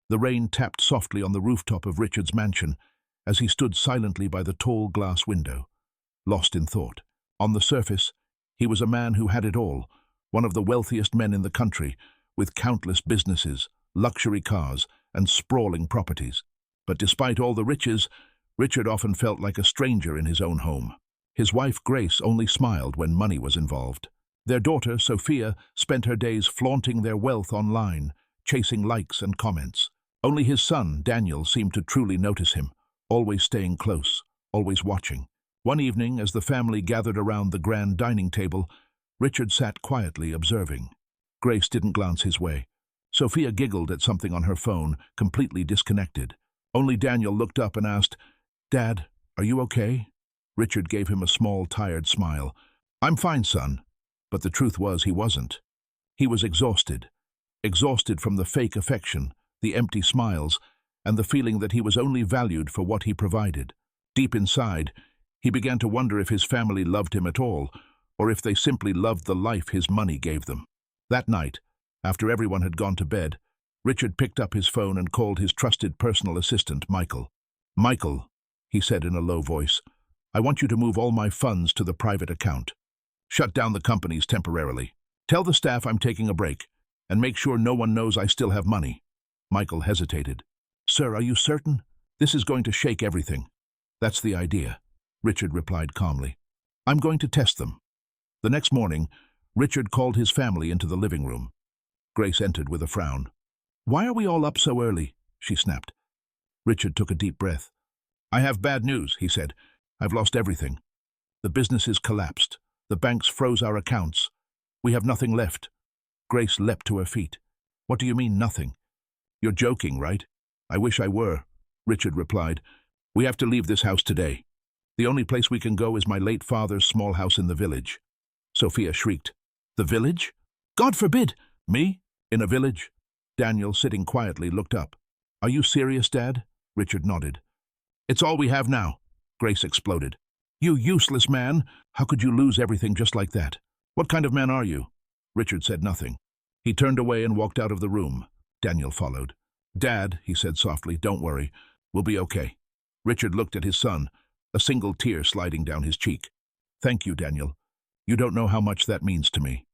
The rain tapped softly on the rooftop of Richard's mansion as he stood silently by the tall glass window, lost in thought. On the surface, he was a man who had it all, one of the wealthiest men in the country, with countless businesses, luxury cars, and sprawling properties. But despite all the riches, Richard often felt like a stranger in his own home. His wife, Grace, only smiled when money was involved. Their daughter, Sophia, spent her days flaunting their wealth online, chasing likes and comments. Only his son, Daniel, seemed to truly notice him, always staying close, always watching. One evening, as the family gathered around the grand dining table, Richard sat quietly observing. Grace didn't glance his way. Sophia giggled at something on her phone, completely disconnected. Only Daniel looked up and asked, "Dad, are you okay?" Richard gave him a small, tired smile. "I'm fine, son." But the truth was he wasn't. He was exhausted. Exhausted from the fake affection, the empty smiles, and the feeling that he was only valued for what he provided. Deep inside, he began to wonder if his family loved him at all, or if they simply loved the life his money gave them. That night, after everyone had gone to bed, Richard picked up his phone and called his trusted personal assistant, Michael. "Michael," he said in a low voice, "I want you to move all my funds to the private account. Shut down the companies temporarily. Tell the staff I'm taking a break, and make sure no one knows I still have money." Michael hesitated. "Sir, are you certain? This is going to shake everything." "That's the idea," Richard replied calmly. "I'm going to test them." The next morning, Richard called his family into the living room. Grace entered with a frown. "Why are we all up so early?" she snapped. Richard took a deep breath. "I have bad news," he said. "I've lost everything. The businesses collapsed. The banks froze our accounts. We have nothing left." Grace leapt to her feet. "What do you mean, nothing? You're joking, right?" "I wish I were," Richard replied. "We have to leave this house today. The only place we can go is my late father's small house in the village." Sophia shrieked. "The village? God forbid!" "Me? In a village?" Daniel, sitting quietly, looked up. "Are you serious, Dad?" Richard nodded. "It's all we have now," Grace exploded. "You useless man! How could you lose everything just like that? What kind of man are you?" Richard said nothing. He turned away and walked out of the room. Daniel followed. "Dad," he said softly, "don't worry. We'll be okay." Richard looked at his son, a single tear sliding down his cheek. "Thank you, Daniel. You don't know how much that means to me."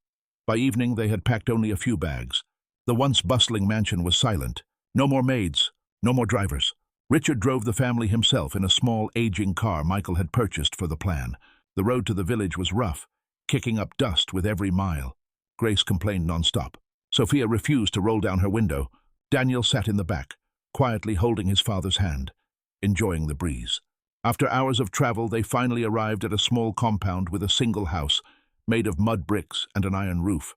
By evening, they had packed only a few bags. The once bustling mansion was silent. No more maids, no more drivers. Richard drove the family himself in a small, aging car Michael had purchased for the plan. The road to the village was rough, kicking up dust with every mile. Grace complained nonstop. Sophia refused to roll down her window. Daniel sat in the back, quietly holding his father's hand, enjoying the breeze. After hours of travel, they finally arrived at a small compound with a single house, made of mud bricks and an iron roof.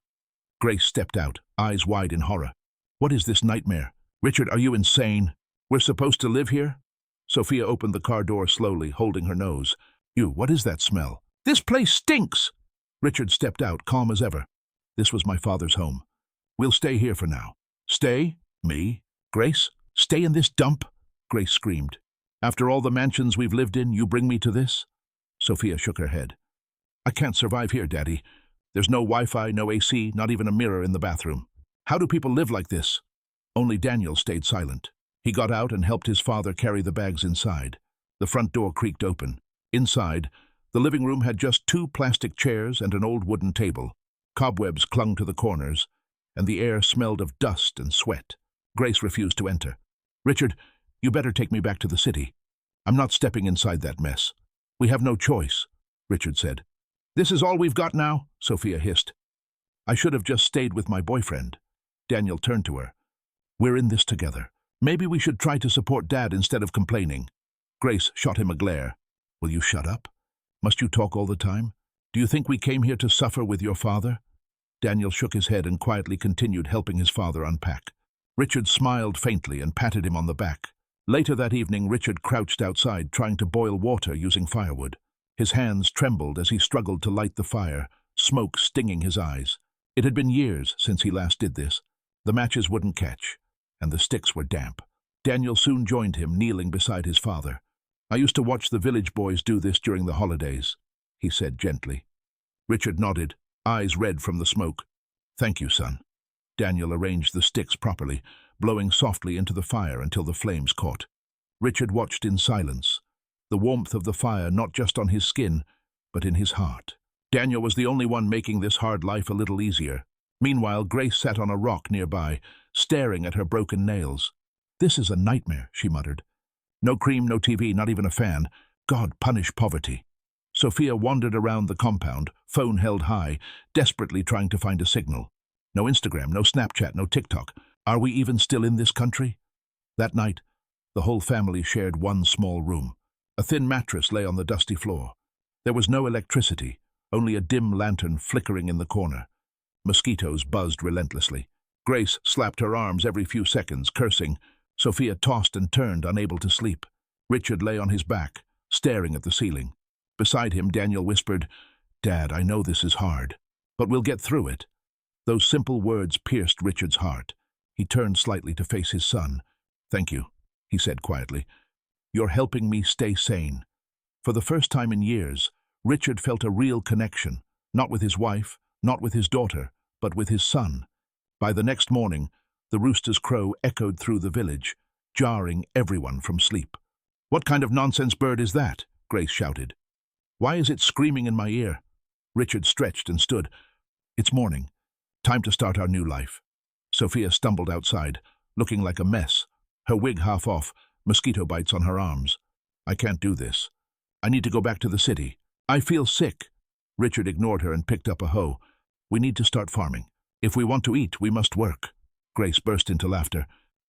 Grace stepped out, eyes wide in horror. "What is this nightmare? Richard, are you insane? We're supposed to live here?" Sophia opened the car door slowly, holding her nose. What is that smell?" "This place stinks!" Richard stepped out, calm as ever. "This was my father's home. We'll stay here for now." "Stay? Me? Grace? Stay in this dump?" Grace screamed. "After all the mansions we've lived in, you bring me to this?" Sophia shook her head. "I can't survive here, Daddy. There's no Wi-Fi, no AC, not even a mirror in the bathroom. How do people live like this?" Only Daniel stayed silent. He got out and helped his father carry the bags inside. The front door creaked open. Inside, the living room had just 2 plastic chairs and an old wooden table. Cobwebs clung to the corners, and the air smelled of dust and sweat. Grace refused to enter. "Richard, you better take me back to the city. I'm not stepping inside that mess." "We have no choice," Richard said. "This is all we've got now?" Sophia hissed. "I should have just stayed with my boyfriend." Daniel turned to her. "We're in this together. Maybe we should try to support Dad instead of complaining." Grace shot him a glare. "Will you shut up? Must you talk all the time? Do you think we came here to suffer with your father?" Daniel shook his head and quietly continued helping his father unpack. Richard smiled faintly and patted him on the back. Later that evening, Richard crouched outside trying to boil water using firewood. His hands trembled as he struggled to light the fire, smoke stinging his eyes. It had been years since he last did this. The matches wouldn't catch, and the sticks were damp. Daniel soon joined him, kneeling beside his father. "I used to watch the village boys do this during the holidays," he said gently. Richard nodded, eyes red from the smoke. "Thank you, son." Daniel arranged the sticks properly, blowing softly into the fire until the flames caught. Richard watched in silence, the warmth of the fire not just on his skin, but in his heart. Daniel was the only one making this hard life a little easier. Meanwhile, Grace sat on a rock nearby, staring at her broken nails. "This is a nightmare," she muttered. "No cream, no TV, not even a fan. God punish poverty." Sophia wandered around the compound, phone held high, desperately trying to find a signal. No Instagram, no Snapchat, no TikTok. Are we even still in this country? That night, the whole family shared one small room. A thin mattress lay on the dusty floor. There was no electricity, only a dim lantern flickering in the corner. Mosquitoes buzzed relentlessly. Grace slapped her arms every few seconds, cursing. Sophia tossed and turned, unable to sleep. Richard lay on his back, staring at the ceiling. Beside him, Daniel whispered, "Dad, I know this is hard, but we'll get through it." Those simple words pierced Richard's heart. He turned slightly to face his son. "Thank you," he said quietly. "You're helping me stay sane." For the first time in years, Richard felt a real connection, not with his wife, not with his daughter, but with his son. By the next morning, the rooster's crow echoed through the village, jarring everyone from sleep. "What kind of nonsense bird is that?" Grace shouted. "Why is it screaming in my ear?" Richard stretched and stood. "It's morning. Time to start our new life." Sophia stumbled outside, looking like a mess, her wig half off, mosquito bites on her arms. "I can't do this. I need to go back to the city. I feel sick." Richard ignored her and picked up a hoe. "We need to start farming. If we want to eat, we must work." Grace burst into laughter.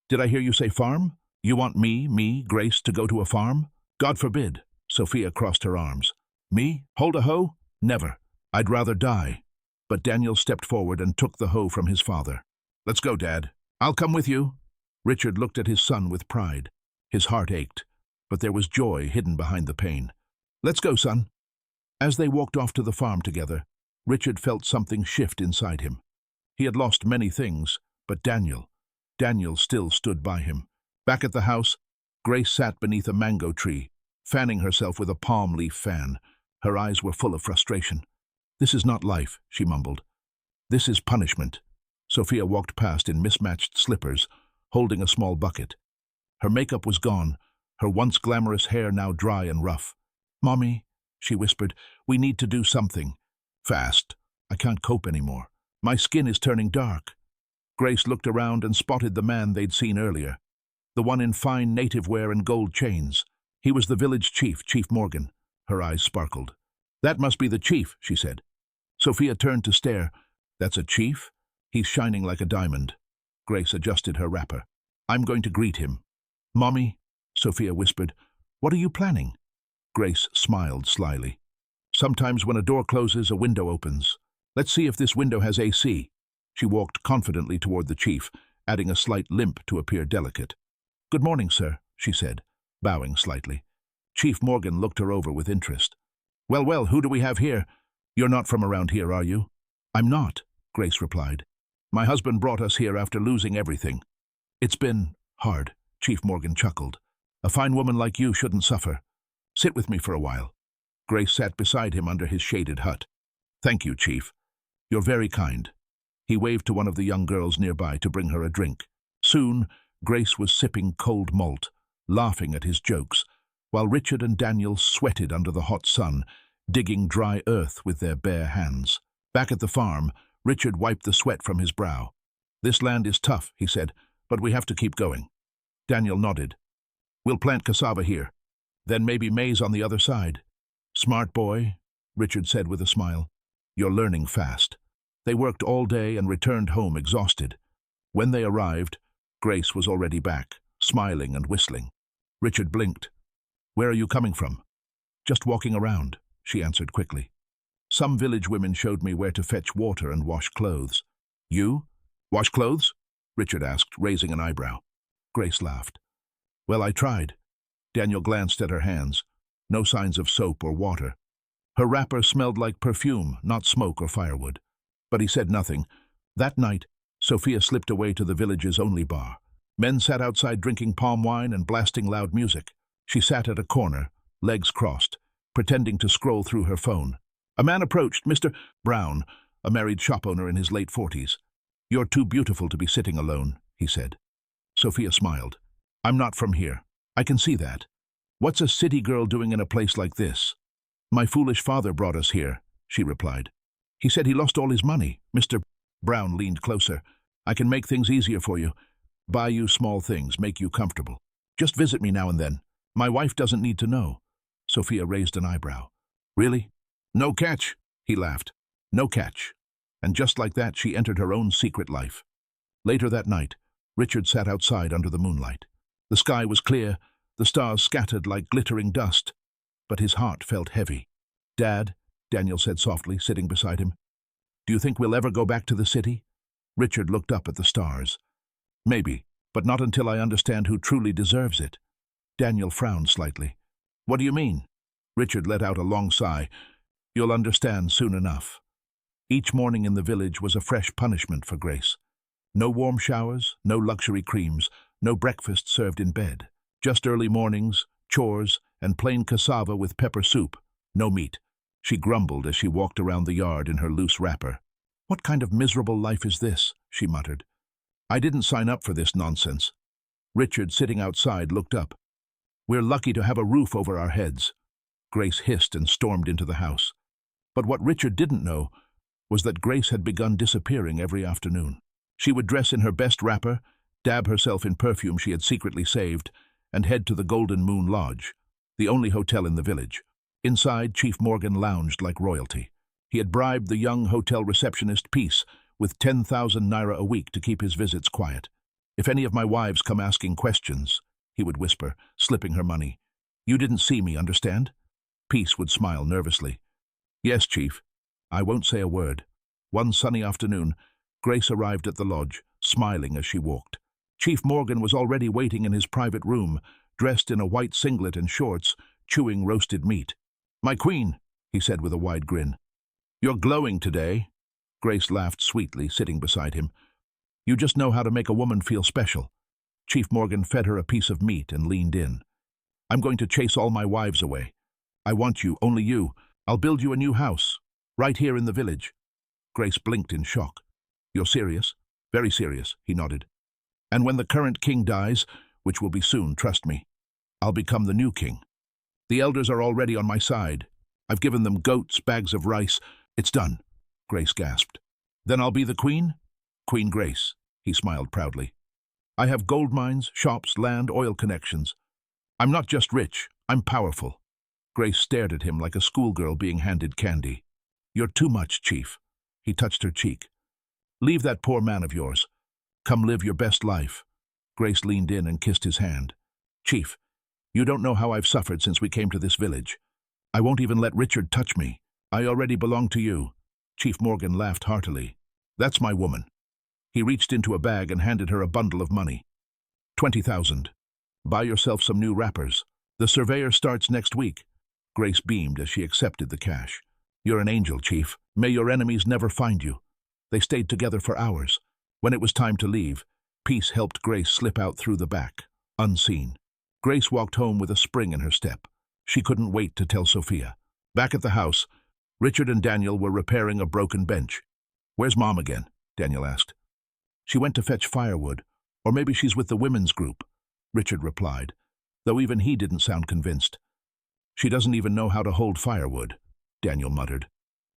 "Did I hear you say farm? You want me, Grace, to go to a farm? God forbid." Sophia crossed her arms. "Me? Hold a hoe? Never. I'd rather die." But Daniel stepped forward and took the hoe from his father. "Let's go, Dad. I'll come with you." Richard looked at his son with pride. His heart ached, but there was joy hidden behind the pain. "Let's go, son." As they walked off to the farm together, Richard felt something shift inside him. He had lost many things, but Daniel still stood by him. Back at the house, Grace sat beneath a mango tree, fanning herself with a palm leaf fan. Her eyes were full of frustration. "This is not life," she mumbled. "This is punishment." Sophia walked past in mismatched slippers, holding a small bucket. Her makeup was gone, her once glamorous hair now dry and rough. "Mommy," she whispered, "we need to do something. Fast. I can't cope anymore. My skin is turning dark." Grace looked around and spotted the man they'd seen earlier, the one in fine native wear and gold chains. He was the village chief, Chief Morgan. Her eyes sparkled. "That must be the chief," she said. Sophia turned to stare. "That's a chief? He's shining like a diamond." Grace adjusted her wrapper. "I'm going to greet him." "Mommy," Sophia whispered, "what are you planning?" Grace smiled slyly. "Sometimes when a door closes, a window opens. Let's see if this window has AC." She walked confidently toward the chief, adding a slight limp to appear delicate. "Good morning, sir," she said, bowing slightly. Chief Morgan looked her over with interest. Well, who do we have here? You're not from around here, are you?" "I'm not," Grace replied. "My husband brought us here after losing everything." "It's been hard," Chief Morgan chuckled. "A fine woman like you shouldn't suffer. Sit with me for a while." Grace sat beside him under his shaded hut. "Thank you, Chief. You're very kind." He waved to one of the young girls nearby to bring her a drink. Soon, Grace was sipping cold malt, laughing at his jokes, while Richard and Daniel sweated under the hot sun, digging dry earth with their bare hands. Back at the farm, Richard wiped the sweat from his brow. "This land is tough," he said, "but we have to keep going." Daniel nodded. "We'll plant cassava here. Then maybe maize on the other side." "Smart boy," Richard said with a smile. "You're learning fast." They worked all day and returned home exhausted. When they arrived, Grace was already back, smiling and whistling. Richard blinked. "Where are you coming from?" "Just walking around," she answered quickly. "Some village women showed me where to fetch water and wash clothes." "You? Wash clothes?" Richard asked, raising an eyebrow. Grace laughed. "Well, I tried." Daniel glanced at her hands. No signs of soap or water. Her wrapper smelled like perfume, not smoke or firewood. But he said nothing. That night, Sophia slipped away to the village's only bar. Men sat outside drinking palm wine and blasting loud music. She sat at a corner, legs crossed, pretending to scroll through her phone. A man approached, Mr. Brown, a married shop owner in his late 40s. "You're too beautiful to be sitting alone," he said. Sophia smiled. I'm not from here. I can see that. What's a city girl doing in a place like this? My foolish father brought us here, she replied. He said he lost all his money. Mr. Brown leaned closer. I can make things easier for you. Buy you small things, make you comfortable. Just visit me now and then. My wife doesn't need to know. Sophia raised an eyebrow. Really? No catch, he laughed. No catch. And just like that, she entered her own secret life. Later that night, Richard sat outside under the moonlight. The sky was clear, the stars scattered like glittering dust, but his heart felt heavy. Dad, Daniel said softly, sitting beside him, do you think we'll ever go back to the city? Richard looked up at the stars. Maybe, but not until I understand who truly deserves it. Daniel frowned slightly. What do you mean? Richard let out a long sigh. You'll understand soon enough. Each morning in the village was a fresh punishment for Grace. No warm showers, no luxury creams, no breakfast served in bed. Just early mornings, chores, and plain cassava with pepper soup. No meat. She grumbled as she walked around the yard in her loose wrapper. What kind of miserable life is this? She muttered. I didn't sign up for this nonsense. Richard, sitting outside, looked up. We're lucky to have a roof over our heads. Grace hissed and stormed into the house. But what Richard didn't know was that Grace had begun disappearing every afternoon. She would dress in her best wrapper, dab herself in perfume she had secretly saved, and head to the Golden Moon Lodge, the only hotel in the village. Inside, Chief Morgan lounged like royalty. He had bribed the young hotel receptionist Peace with 10,000 naira a week to keep his visits quiet. If any of my wives come asking questions, he would whisper, slipping her money. You didn't see me, understand? Peace would smile nervously. Yes, Chief. I won't say a word. One sunny afternoon, Grace arrived at the lodge, smiling as she walked. Chief Morgan was already waiting in his private room, dressed in a white singlet and shorts, chewing roasted meat. My queen, he said with a wide grin. You're glowing today. Grace laughed sweetly, sitting beside him. You just know how to make a woman feel special. Chief Morgan fed her a piece of meat and leaned in. I'm going to chase all my wives away. I want you, only you. I'll build you a new house, right here in the village. Grace blinked in shock. You're serious? Very serious, he nodded. And when the current king dies, which will be soon, trust me, I'll become the new king. The elders are already on my side. I've given them goats, bags of rice. It's done, Grace gasped. Then I'll be the queen? Queen Grace, he smiled proudly. I have gold mines, shops, land, oil connections. I'm not just rich, I'm powerful. Grace stared at him like a schoolgirl being handed candy. You're too much, Chief. He touched her cheek. Leave that poor man of yours. Come live your best life. Grace leaned in and kissed his hand. Chief, you don't know how I've suffered since we came to this village. I won't even let Richard touch me. I already belong to you. Chief Morgan laughed heartily. That's my woman. He reached into a bag and handed her a bundle of money. 20,000. Buy yourself some new wrappers. The surveyor starts next week. Grace beamed as she accepted the cash. You're an angel, Chief. May your enemies never find you. They stayed together for hours. When it was time to leave, Peace helped Grace slip out through the back, unseen. Grace walked home with a spring in her step. She couldn't wait to tell Sophia. Back at the house, Richard and Daniel were repairing a broken bench. Where's Mom again? Daniel asked. She went to fetch firewood, or maybe she's with the women's group, Richard replied, though even he didn't sound convinced. She doesn't even know how to hold firewood, Daniel muttered.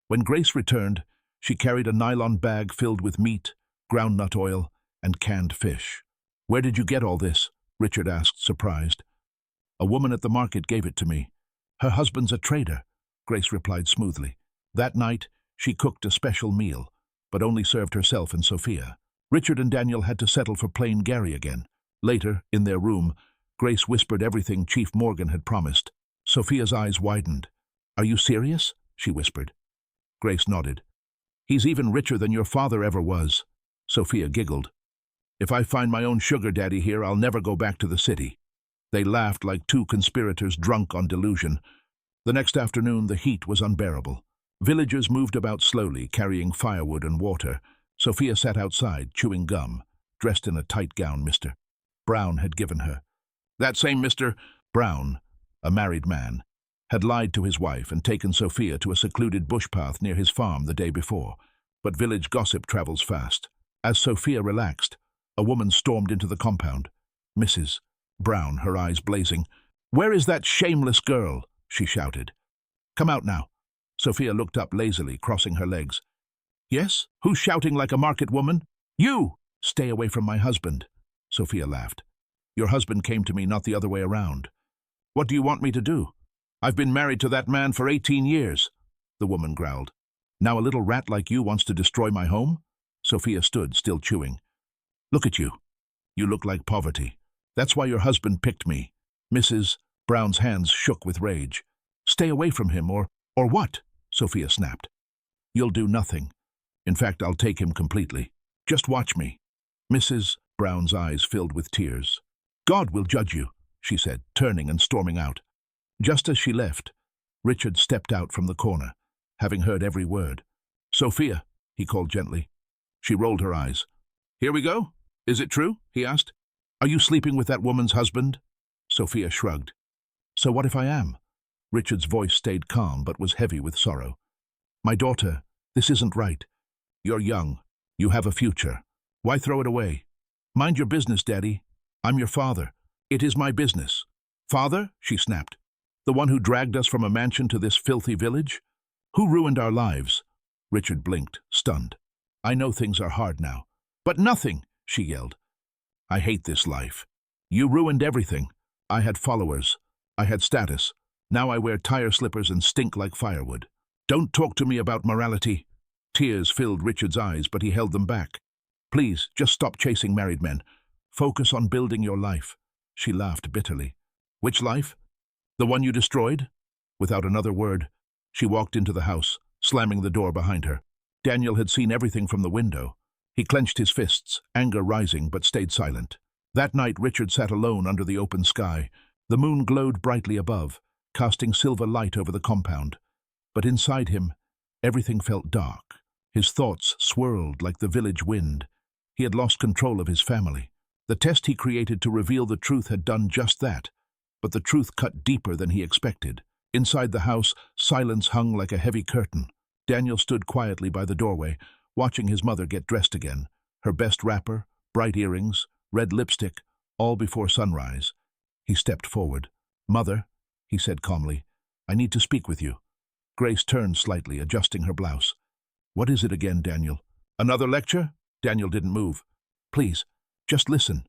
When Grace returned, she carried a nylon bag filled with meat, groundnut oil, and canned fish. Where did you get all this? Richard asked, surprised. A woman at the market gave it to me. Her husband's a trader, Grace replied smoothly. That night, she cooked a special meal, but only served herself and Sophia. Richard and Daniel had to settle for plain Gary again. Later, in their room, Grace whispered everything Chief Morgan had promised. Sophia's eyes widened. Are you serious? She whispered. Grace nodded. He's even richer than your father ever was. Sophia giggled. If I find my own sugar daddy here, I'll never go back to the city. They laughed like two conspirators drunk on delusion. The next afternoon, the heat was unbearable. Villagers moved about slowly, carrying firewood and water. Sophia sat outside, chewing gum, dressed in a tight gown Mr. Brown had given her. That same Mr. Brown, a married man, had lied to his wife and taken Sophia to a secluded bush path near his farm the day before. But village gossip travels fast. As Sophia relaxed, A woman stormed into the compound. Mrs. Brown, her eyes blazing. "Where is that shameless girl?" she shouted. "Come out now." Sophia looked up lazily, crossing her legs. "Yes? Who's shouting like a market woman?" "You!" "Stay away from my husband." Sophia laughed. "Your husband came to me, not the other way around." "What do you want me to do?" "I've been married to that man for 18 years. The woman growled. "Now a little rat like you wants to destroy my home?" Sophia stood, still chewing. "Look at you. You look like poverty. That's why your husband picked me." Mrs. Brown's hands shook with rage. "Stay away from him, or what?" Sophia snapped. "You'll do nothing. In fact, I'll take him completely. Just watch me." Mrs. Brown's eyes filled with tears. "God will judge you," she said, turning and storming out. Just as she left, Richard stepped out from the corner, having heard every word. "Sophia," he called gently. She rolled her eyes. "Here we go? Is it true?" he asked. "Are you sleeping with that woman's husband?" Sophia shrugged. "So what if I am?" Richard's voice stayed calm but was heavy with sorrow. "My daughter, this isn't right. You're young. You have a future. Why throw it away? Mind your business, Daddy. I'm your father. It is my business." "Father?" she snapped. "The one who dragged us from a mansion to this filthy village? Who ruined our lives?" Richard blinked, stunned. "I know things are hard now." "But nothing!" she yelled. "I hate this life. You ruined everything. I had followers. I had status. Now I wear tire slippers and stink like firewood. Don't talk to me about morality." Tears filled Richard's eyes, but he held them back. "Please, just stop chasing married men. Focus on building your life." She laughed bitterly. "Which life? The one you destroyed?" Without another word, she walked into the house, slamming the door behind her. Daniel had seen everything from the window. He clenched his fists, anger rising, but stayed silent. That night Richard sat alone under the open sky. The moon glowed brightly above, casting silver light over the compound. But inside him, everything felt dark. His thoughts swirled like the village wind. He had lost control of his family. The test he created to reveal the truth had done just that, but the truth cut deeper than he expected. Inside the house, silence hung like a heavy curtain. Daniel stood quietly by the doorway, watching his mother get dressed again, her best wrapper, bright earrings, red lipstick, all before sunrise. He stepped forward. "Mother," he said calmly, "I need to speak with you." Grace turned slightly, adjusting her blouse. "What is it again, Daniel?" "Another lecture?" Daniel didn't move. "Please, just listen."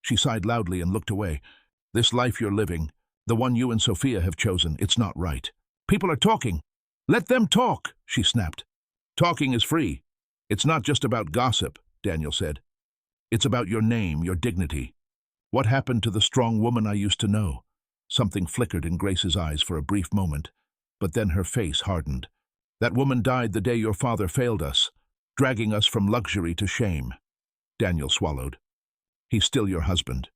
She sighed loudly and looked away. "This life you're living, the one you and Sophia have chosen, it's not right. People are talking. Let them talk," she snapped. "Talking is free. It's not just about gossip," Daniel said. "It's about your name, your dignity. What happened to the strong woman I used to know?" Something flickered in Grace's eyes for a brief moment, but then her face hardened. "That woman died the day your father failed us, dragging us from luxury to shame." Daniel swallowed. "He's still your husband."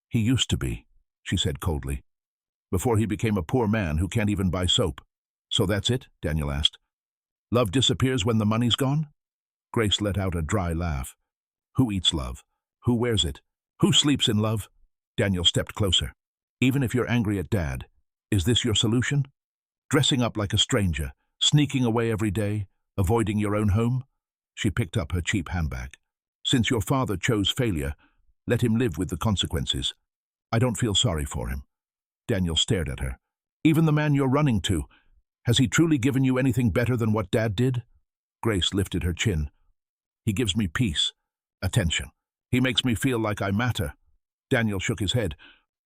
"He used to be," she said coldly, "before he became a poor man who can't even buy soap." "So that's it?" Daniel asked. "Love disappears when the money's gone?" Grace let out a dry laugh. "Who eats love? Who wears it? Who sleeps in love?" Daniel stepped closer. "Even if you're angry at Dad, is this your solution? Dressing up like a stranger, sneaking away every day, avoiding your own home?" She picked up her cheap handbag. "Since your father chose failure, let him live with the consequences. I don't feel sorry for him." Daniel stared at her. "Even the man you're running to, has he truly given you anything better than what Dad did?" Grace lifted her chin. "He gives me peace, attention. He makes me feel like I matter." Daniel shook his head.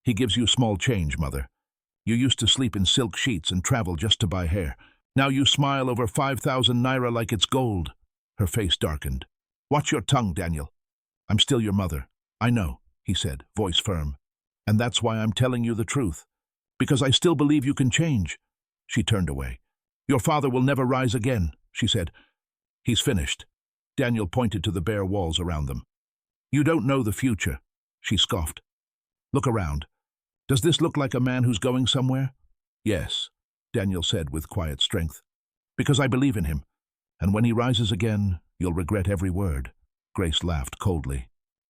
"He gives you small change, Mother. You used to sleep in silk sheets and travel just to buy hair. Now you smile over 5,000 naira like it's gold." Her face darkened. "Watch your tongue, Daniel. I'm still your mother. I know," he said, voice firm. "And that's why I'm telling you the truth. Because I still believe you can change." She turned away. "Your father will never rise again," she said. "He's finished." Daniel pointed to the bare walls around them. "You don't know the future," she scoffed. "Look around. Does this look like a man who's going somewhere?" "Yes," Daniel said with quiet strength. "Because I believe in him. And when he rises again, you'll regret every word." Grace laughed coldly.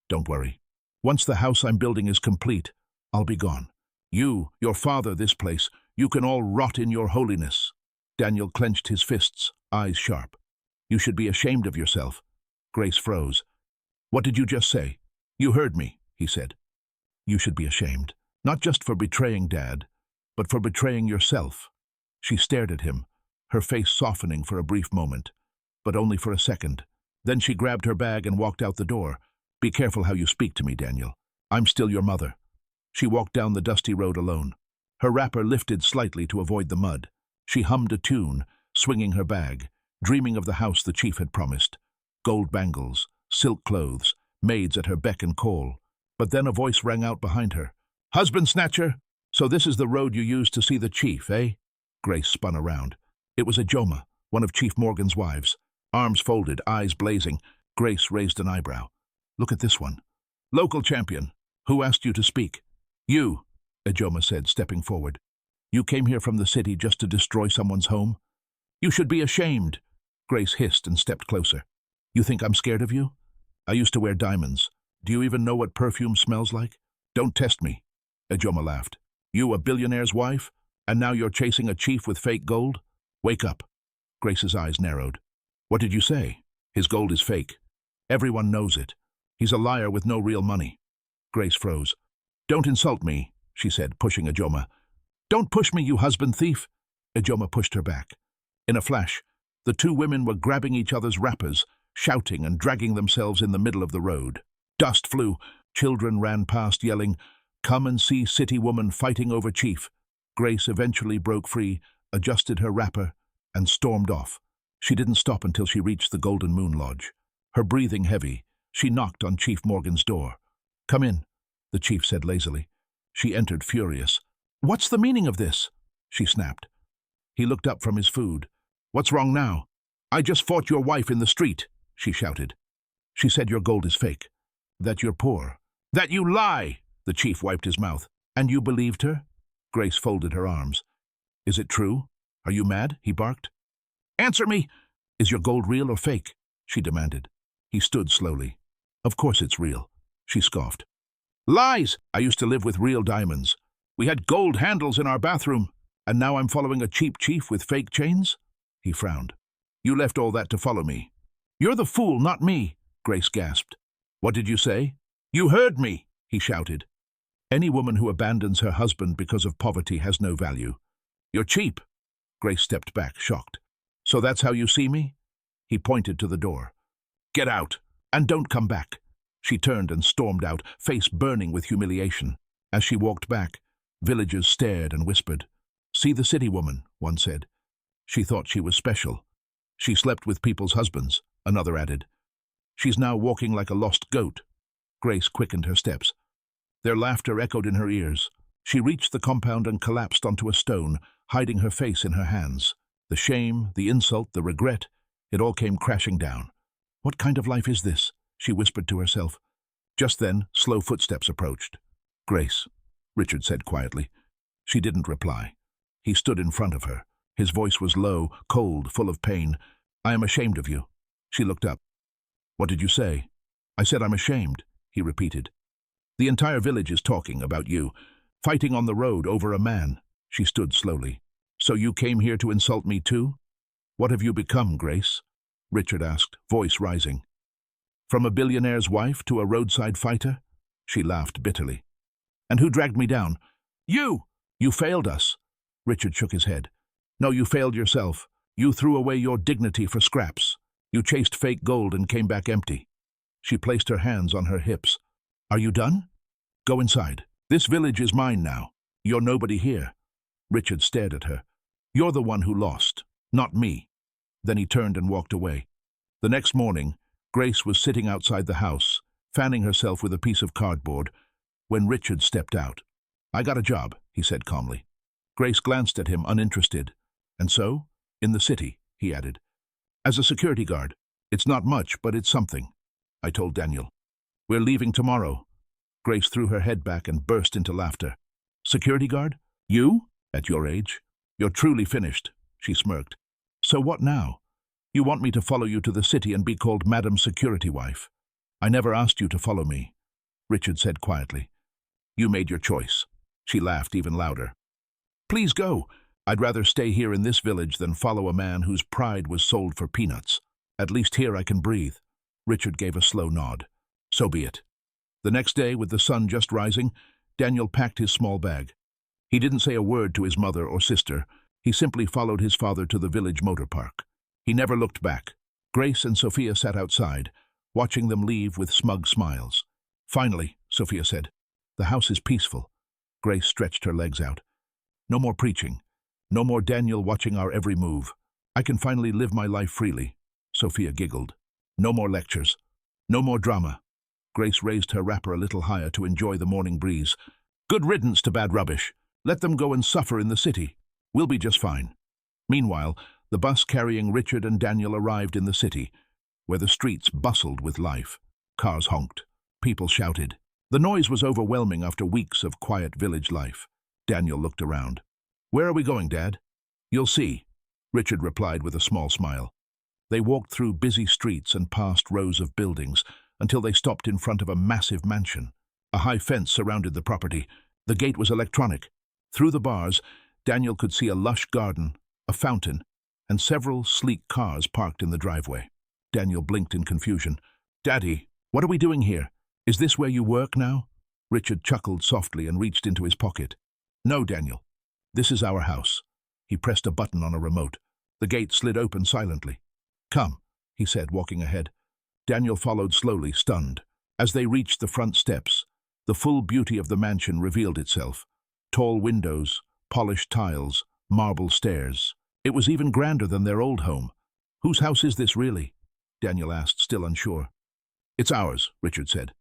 "Don't worry. Once the house I'm building is complete, I'll be gone. You, your father, this place, you can all rot in your holiness." Daniel clenched his fists, eyes sharp. "You should be ashamed of yourself." Grace froze. "What did you just say?" You heard me, he said. You should be ashamed, not just for betraying Dad, but for betraying yourself. She stared at him, her face softening for a brief moment, but only for a second. Then she grabbed her bag and walked out the door. Be careful how you speak to me, Daniel. I'm still your mother. She walked down the dusty road alone. Her wrapper lifted slightly to avoid the mud. She hummed a tune, swinging her bag, dreaming of the house the chief had promised. Gold bangles, silk clothes, maids at her beck and call. But then a voice rang out behind her. Husband snatcher! So this is the road you used to see the chief, eh? Grace spun around. It was Ijoma, one of Chief Morgan's wives. Arms folded, eyes blazing. Grace raised an eyebrow. Look at this one. Local champion. Who asked you to speak? You, Ijoma said, stepping forward. You came here from the city just to destroy someone's home? You should be ashamed. Grace hissed and stepped closer. You think I'm scared of you? I used to wear diamonds. Do you even know what perfume smells like? Don't test me. Ijoma laughed. You, a billionaire's wife? And now you're chasing a chief with fake gold? Wake up. Grace's eyes narrowed. What did you say? His gold is fake. Everyone knows it. He's a liar with no real money. Grace froze. Don't insult me, she said, pushing Ijoma. Don't push me, you husband thief. Ijoma pushed her back. In a flash, the two women were grabbing each other's wrappers, shouting and dragging themselves in the middle of the road. Dust flew. Children ran past, yelling, Come and see city woman fighting over chief. Grace eventually broke free, adjusted her wrapper, and stormed off. She didn't stop until she reached the Golden Moon Lodge. Her breathing heavy, she knocked on Chief Morgan's door. Come in, the chief said lazily. She entered furious. What's the meaning of this? She snapped. He looked up from his food. What's wrong now? I just fought your wife in the street, she shouted. She said your gold is fake, that you're poor, that you lie, the chief wiped his mouth. And you believed her? Grace folded her arms. Is it true? Are you mad? He barked. Answer me! Is your gold real or fake? She demanded. He stood slowly. Of course it's real, she scoffed. Lies! I used to live with real diamonds. We had gold handles in our bathroom, and now I'm following a cheap chief with fake chains? He frowned. You left all that to follow me. You're the fool, not me, Grace gasped. What did you say? You heard me, he shouted. Any woman who abandons her husband because of poverty has no value. You're cheap. Grace stepped back, shocked. So that's how you see me? He pointed to the door. Get out, and don't come back. She turned and stormed out, face burning with humiliation. As she walked back, villagers stared and whispered. See the city woman, one said. She thought she was special. She slept with people's husbands, another added. She's now walking like a lost goat. Grace quickened her steps. Their laughter echoed in her ears. She reached the compound and collapsed onto a stone, hiding her face in her hands. The shame, the insult, the regret, it all came crashing down. What kind of life is this? She whispered to herself. Just then, slow footsteps approached. Grace, Richard said quietly. She didn't reply. He stood in front of her. His voice was low, cold, full of pain. I am ashamed of you. She looked up. What did you say? I said I'm ashamed, he repeated. The entire village is talking about you, fighting on the road over a man. She stood slowly. So you came here to insult me too? What have you become, Grace? Richard asked, voice rising. From a billionaire's wife to a roadside fighter? She laughed bitterly. And who dragged me down? You! You failed us. Richard shook his head. No, you failed yourself. You threw away your dignity for scraps. You chased fake gold and came back empty. She placed her hands on her hips. Are you done? Go inside. This village is mine now. You're nobody here. Richard stared at her. You're the one who lost, not me. Then he turned and walked away. The next morning, Grace was sitting outside the house, fanning herself with a piece of cardboard, when Richard stepped out. I got a job, he said calmly. Grace glanced at him, uninterested. And so? In the city, he added. As a security guard. It's not much, but it's something. I told Daniel. We're leaving tomorrow. Grace threw her head back and burst into laughter. Security guard? You? At your age? You're truly finished, she smirked. So what now? You want me to follow you to the city and be called Madam Security Wife? I never asked you to follow me, Richard said quietly. You made your choice. She laughed even louder. Please go. I'd rather stay here in this village than follow a man whose pride was sold for peanuts. At least here I can breathe. Richard gave a slow nod. So be it. The next day, with the sun just rising, Daniel packed his small bag. He didn't say a word to his mother or sister. He simply followed his father to the village motor park. He never looked back. Grace and Sophia sat outside, watching them leave with smug smiles. "Finally," Sophia said, "the house is peaceful." Grace stretched her legs out. "No more preaching. No more Daniel watching our every move. I can finally live my life freely." Sophia giggled. "No more lectures. No more drama." Grace raised her wrapper a little higher to enjoy the morning breeze. "Good riddance to bad rubbish. Let them go and suffer in the city. We'll be just fine." Meanwhile, the bus carrying Richard and Daniel arrived in the city, where the streets bustled with life. Cars honked. People shouted. The noise was overwhelming after weeks of quiet village life. Daniel looked around. "Where are we going, Dad?" "You'll see," Richard replied with a small smile. They walked through busy streets and past rows of buildings until they stopped in front of a massive mansion. A high fence surrounded the property. The gate was electronic. Through the bars, Daniel could see a lush garden, a fountain, and several sleek cars parked in the driveway. Daniel blinked in confusion. "Daddy, what are we doing here? Is this where you work now?" Richard chuckled softly and reached into his pocket. "No, Daniel. This is our house." He pressed a button on a remote. The gate slid open silently. "Come," he said, walking ahead. Daniel followed slowly, stunned. As they reached the front steps, the full beauty of the mansion revealed itself. Tall windows, polished tiles, marble stairs. It was even grander than their old home. "Whose house is this, really?" Daniel asked, still unsure. "It's ours," Richard said.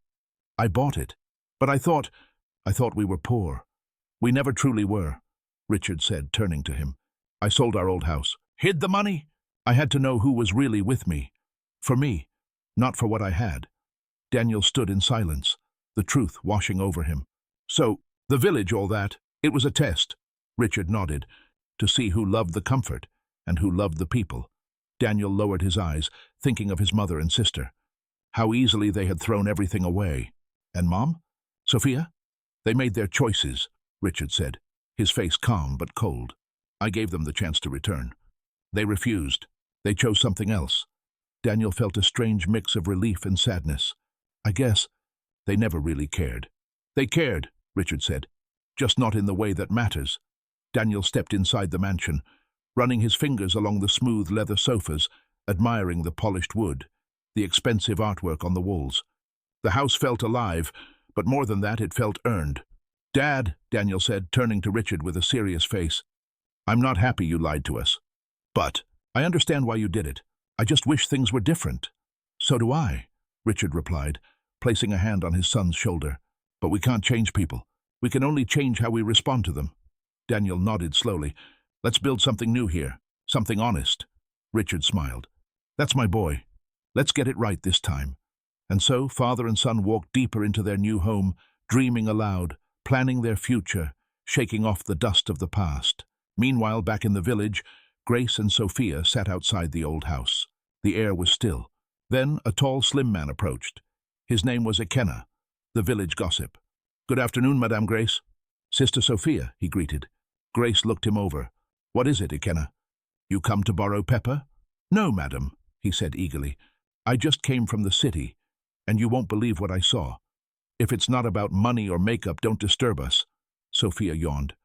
"I bought it. But I thought we were poor." "We never truly were," Richard said, turning to him. "I sold our old house." "Hid the money?" "I had to know who was really with me. For me, not for what I had." Daniel stood in silence, the truth washing over him. "So, the village, all that, it was a test." Richard nodded, "to see who loved the comfort and who loved the people." Daniel lowered his eyes, thinking of his mother and sister. How easily they had thrown everything away. "And Mom? Sophia?" "They made their choices," Richard said, his face calm but cold. "I gave them the chance to return. They refused. They chose something else." Daniel felt a strange mix of relief and sadness. "I guess they never really cared." "They cared," Richard said, "just not in the way that matters." Daniel stepped inside the mansion, running his fingers along the smooth leather sofas, admiring the polished wood, the expensive artwork on the walls. The house felt alive, but more than that, it felt earned. "Dad," Daniel said, turning to Richard with a serious face, "I'm not happy you lied to us. But I understand why you did it. I just wish things were different." "So do I," Richard replied, placing a hand on his son's shoulder. "But we can't change people. We can only change how we respond to them." Daniel nodded slowly. "Let's build something new here, something honest." Richard smiled. "That's my boy. Let's get it right this time." And so father and son walked deeper into their new home, dreaming aloud, planning their future, shaking off the dust of the past. Meanwhile, back in the village, Grace and Sophia sat outside the old house. The air was still. Then a tall, slim man approached. His name was Ikenna, the village gossip. "Good afternoon, Madame Grace." "Sister Sophia," he greeted. Grace looked him over. "What is it, Ikenna? You come to borrow pepper?" "No, madam," he said eagerly. "I just came from the city, and you won't believe what I saw. If it's not about money or makeup, don't disturb us." Sophia yawned.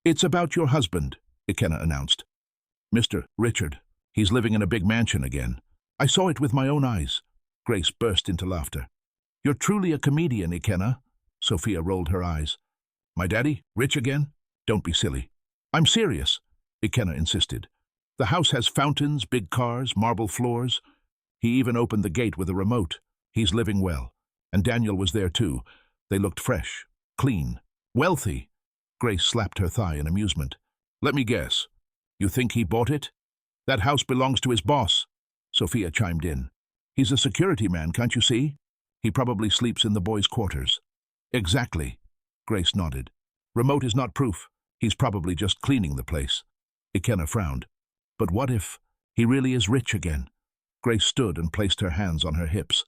"It's about your husband," Ikenna announced. "Mr. Richard. He's living in a big mansion again. I saw it with my own eyes." Grace burst into laughter. "You're truly a comedian, Ikenna." Sophia rolled her eyes. "My daddy? Rich again? Don't be silly." "I'm serious," Ikenna insisted. "The house has fountains, big cars, marble floors. He even opened the gate with a remote. He's living well. And Daniel was there too. They looked fresh, clean, wealthy." Grace slapped her thigh in amusement. "Let me guess. You think he bought it?" "That house belongs to his boss," Sophia chimed in. "He's a security man, can't you see? He probably sleeps in the boys' quarters." "Exactly," Grace nodded. "Remote is not proof. He's probably just cleaning the place." Ikenna frowned. "But what if he really is rich again?" Grace stood and placed her hands on her hips.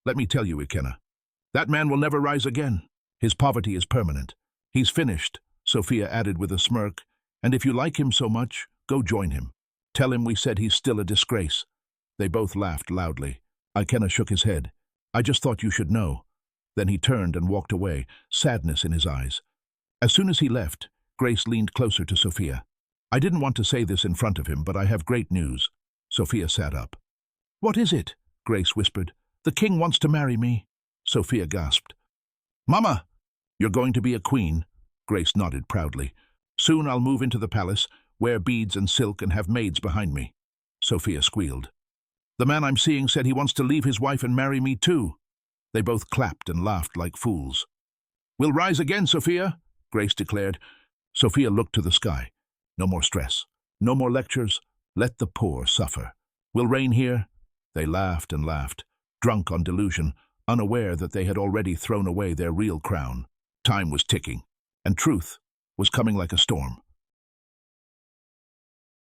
"Let me tell you, Ikenna, that man will never rise again. His poverty is permanent. He's finished," Sophia added with a smirk, "and if you like him so much, go join him. Tell him we said he's still a disgrace." They both laughed loudly. Ikenna shook his head. "I just thought you should know." Then he turned and walked away, sadness in his eyes. As soon as he left, Grace leaned closer to Sophia. I didn't want to say this in front of him, but I have great news. Sophia sat up. What is it? Grace whispered. The king wants to marry me. Sophia gasped. Mama! You're going to be a queen. Grace nodded proudly. Soon I'll move into the palace, wear beads and silk, and have maids behind me. Sophia squealed. The man I'm seeing said he wants to leave his wife and marry me too. They both clapped and laughed like fools. We'll rise again, Sophia, Grace declared. Sophia looked to the sky. No more stress. No more lectures. Let the poor suffer. We'll reign here. They laughed and laughed, drunk on delusion, unaware that they had already thrown away their real crown. Time was ticking, and truth was coming like a storm.